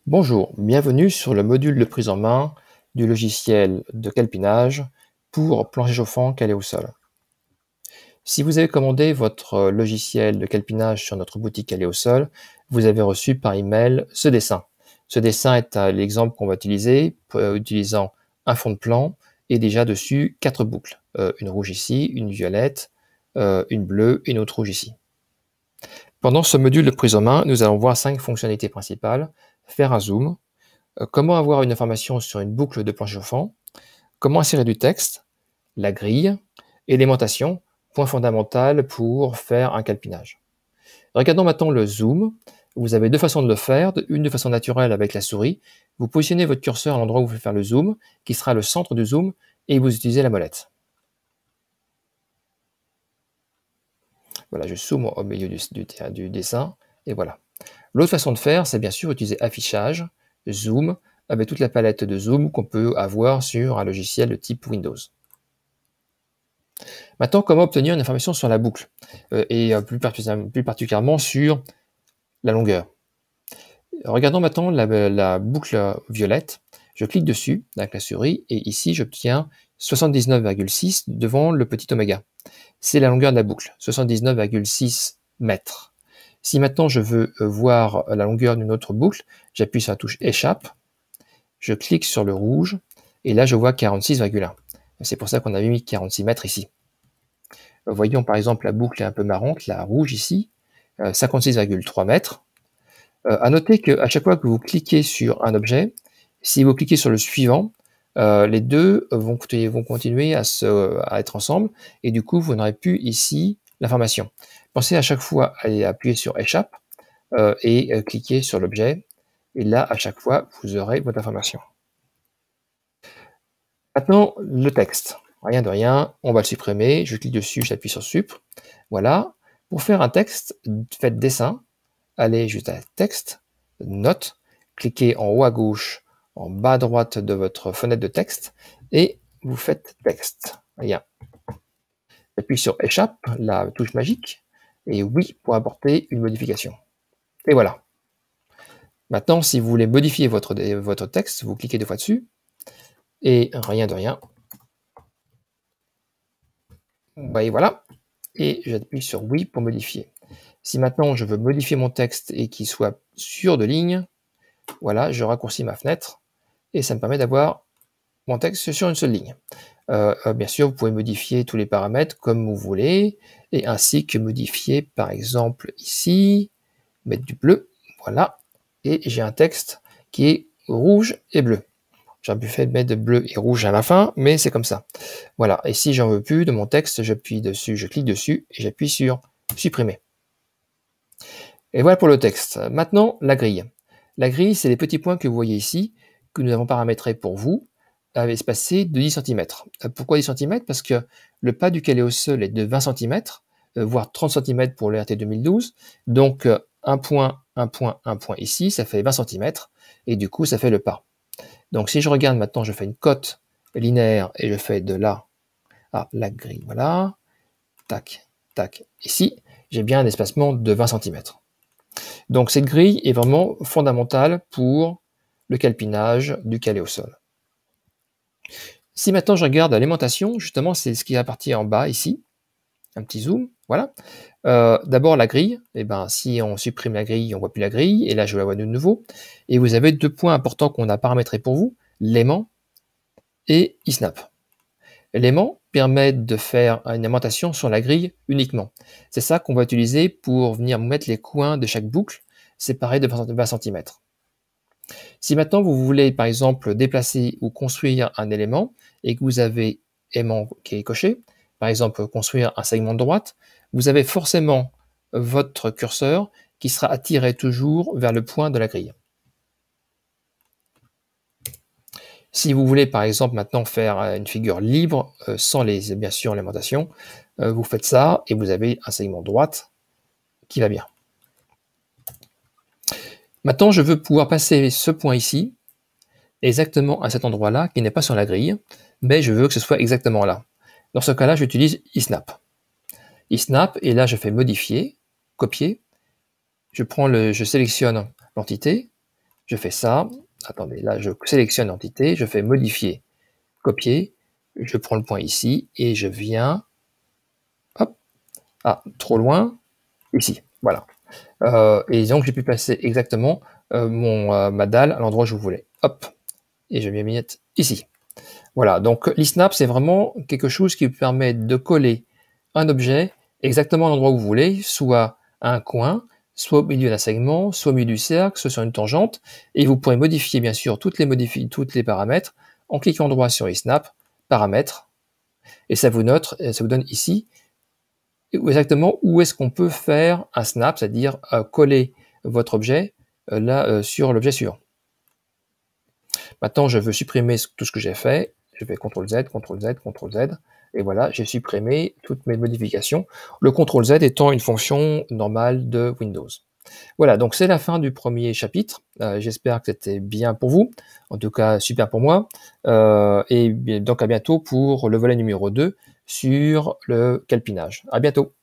Bonjour, bienvenue sur le module de prise en main du logiciel de calpinage pour plancher chauffant calé au sol. Si vous avez commandé votre logiciel de calpinage sur notre boutique calé au sol, vous avez reçu par email ce dessin. Ce dessin est l'exemple qu'on va utiliser, utilisant un fond de plan et déjà dessus 4 boucles. Une rouge ici, une violette, une bleue et une autre rouge ici. Pendant ce module de prise en main, nous allons voir 5 fonctionnalités principales. Faire un zoom, comment avoir une information sur une boucle de plancher chauffant, comment insérer du texte, la grille, élémentation, point fondamental pour faire un calpinage. Regardons maintenant le zoom. Vous avez deux façons de le faire, une de façon naturelle avec la souris. Vous positionnez votre curseur à l'endroit où vous voulez faire le zoom, qui sera le centre du zoom, et vous utilisez la molette. Voilà, je zoome au milieu du dessin, et voilà. L'autre façon de faire, c'est bien sûr utiliser affichage, zoom, avec toute la palette de zoom qu'on peut avoir sur un logiciel de type Windows. Maintenant, comment obtenir une information sur la boucle, et plus particulièrement sur la longueur. Regardons maintenant la boucle violette. Je clique dessus avec la souris, et ici j'obtiens 79,6 devant le petit oméga. C'est la longueur de la boucle, 79,6 mètres. Si maintenant je veux voir la longueur d'une autre boucle, j'appuie sur la touche échappe, je clique sur le rouge, et là je vois 46,1. C'est pour ça qu'on avait mis 46 mètres ici. Voyons par exemple la boucle est un peu marrante, la rouge ici, 56,3 mètres. À noter qu'à chaque fois que vous cliquez sur un objet, si vous cliquez sur le suivant, les deux vont continuer à être ensemble, et du coup vous n'aurez plus ici l'information. Pensez à chaque fois à appuyer sur échappe et cliquer sur l'objet, et là à chaque fois vous aurez votre information. Maintenant le texte, rien de rien, on va le supprimer, je clique dessus, j'appuie sur sup, voilà. Pour faire un texte, faites dessin, allez juste à texte, note, cliquez en haut à gauche, en bas à droite de votre fenêtre de texte, et vous faites texte. Rien. J'appuie sur échappe, la touche magique, et oui pour apporter une modification. Et voilà. Maintenant, si vous voulez modifier votre texte, vous cliquez deux fois dessus, et rien de rien. Et voilà. Et j'appuie sur oui pour modifier. Si maintenant je veux modifier mon texte et qu'il soit sur deux lignes, voilà, je raccourcis ma fenêtre et ça me permet d'avoir mon texte sur une seule ligne. Bien sûr, vous pouvez modifier tous les paramètres comme vous voulez, et ainsi que modifier par exemple ici, mettre du bleu, voilà, et j'ai un texte qui est rouge et bleu. J'aurais pu faire mettre de bleu et rouge à la fin, mais c'est comme ça. Voilà, et si j'en veux plus de mon texte, j'appuie dessus, je clique dessus et j'appuie sur supprimer. Et voilà pour le texte. Maintenant, la grille. La grille, c'est les petits points que vous voyez ici, que nous avons paramétrés pour vous, espacés de 10 cm. Pourquoi 10 cm? Parce que le pas du calé au sol est de 20 cm, voire 30 cm pour le RT 2012. Donc, un point, un point, un point ici, ça fait 20 cm, et du coup, ça fait le pas. Donc, si je regarde maintenant, je fais une cote linéaire, et je fais de là à la grille, voilà, tac, tac, ici, j'ai bien un espacement de 20 cm. Donc cette grille est vraiment fondamentale pour le calpinage du calé au sol. Si maintenant je regarde l'alimentation, justement c'est ce qui est appartient en bas ici, un petit zoom, voilà. D'abord la grille, si on supprime la grille, on ne voit plus la grille, et là je la vois de nouveau. Et vous avez deux points importants qu'on a paramétrés pour vous, l'aimant et eSnap. L'aimant permet de faire une alimentation sur la grille uniquement. C'est ça qu'on va utiliser pour venir mettre les coins de chaque boucle séparés de 20 cm. Si maintenant vous voulez par exemple déplacer ou construire un élément et que vous avez aimant qui est coché, par exemple construire un segment de droite, vous avez forcément votre curseur qui sera attiré toujours vers le point de la grille. Si vous voulez par exemple maintenant faire une figure libre, sans bien sûr l'alimentation, vous faites ça et vous avez un segment de droite qui va bien. Maintenant, je veux pouvoir passer ce point ici, exactement à cet endroit-là, qui n'est pas sur la grille, mais je veux que ce soit exactement là. Dans ce cas-là, j'utilise eSnap. eSnap, et là je fais modifier, copier, je sélectionne l'entité, je fais ça. Attendez, là, je sélectionne l'entité, je fais modifier, copier, je prends le point ici et je viens, hop, ah, trop loin, ici, voilà. Et donc, j'ai pu placer exactement ma dalle à l'endroit où je voulais. Hop, et je vais mettre ici. Voilà, donc l'e-snap, c'est vraiment quelque chose qui vous permet de coller un objet exactement à l'endroit où vous voulez, soit à un coin, soit au milieu d'un segment, soit au milieu du cercle, soit sur une tangente, et vous pourrez modifier bien sûr toutes les paramètres en cliquant droit sur e-snap, paramètres, et ça vous donne ici exactement où est-ce qu'on peut faire un snap, c'est-à-dire coller votre objet là sur l'objet suivant. Maintenant, je veux supprimer tout ce que j'ai fait. Je fais CTRL-Z, CTRL-Z, CTRL-Z. Et voilà, j'ai supprimé toutes mes modifications. Le CTRL-Z étant une fonction normale de Windows. Voilà, donc c'est la fin du premier chapitre. J'espère que c'était bien pour vous. En tout cas, super pour moi. Et donc à bientôt pour le volet numéro 2 sur le calpinage. À bientôt.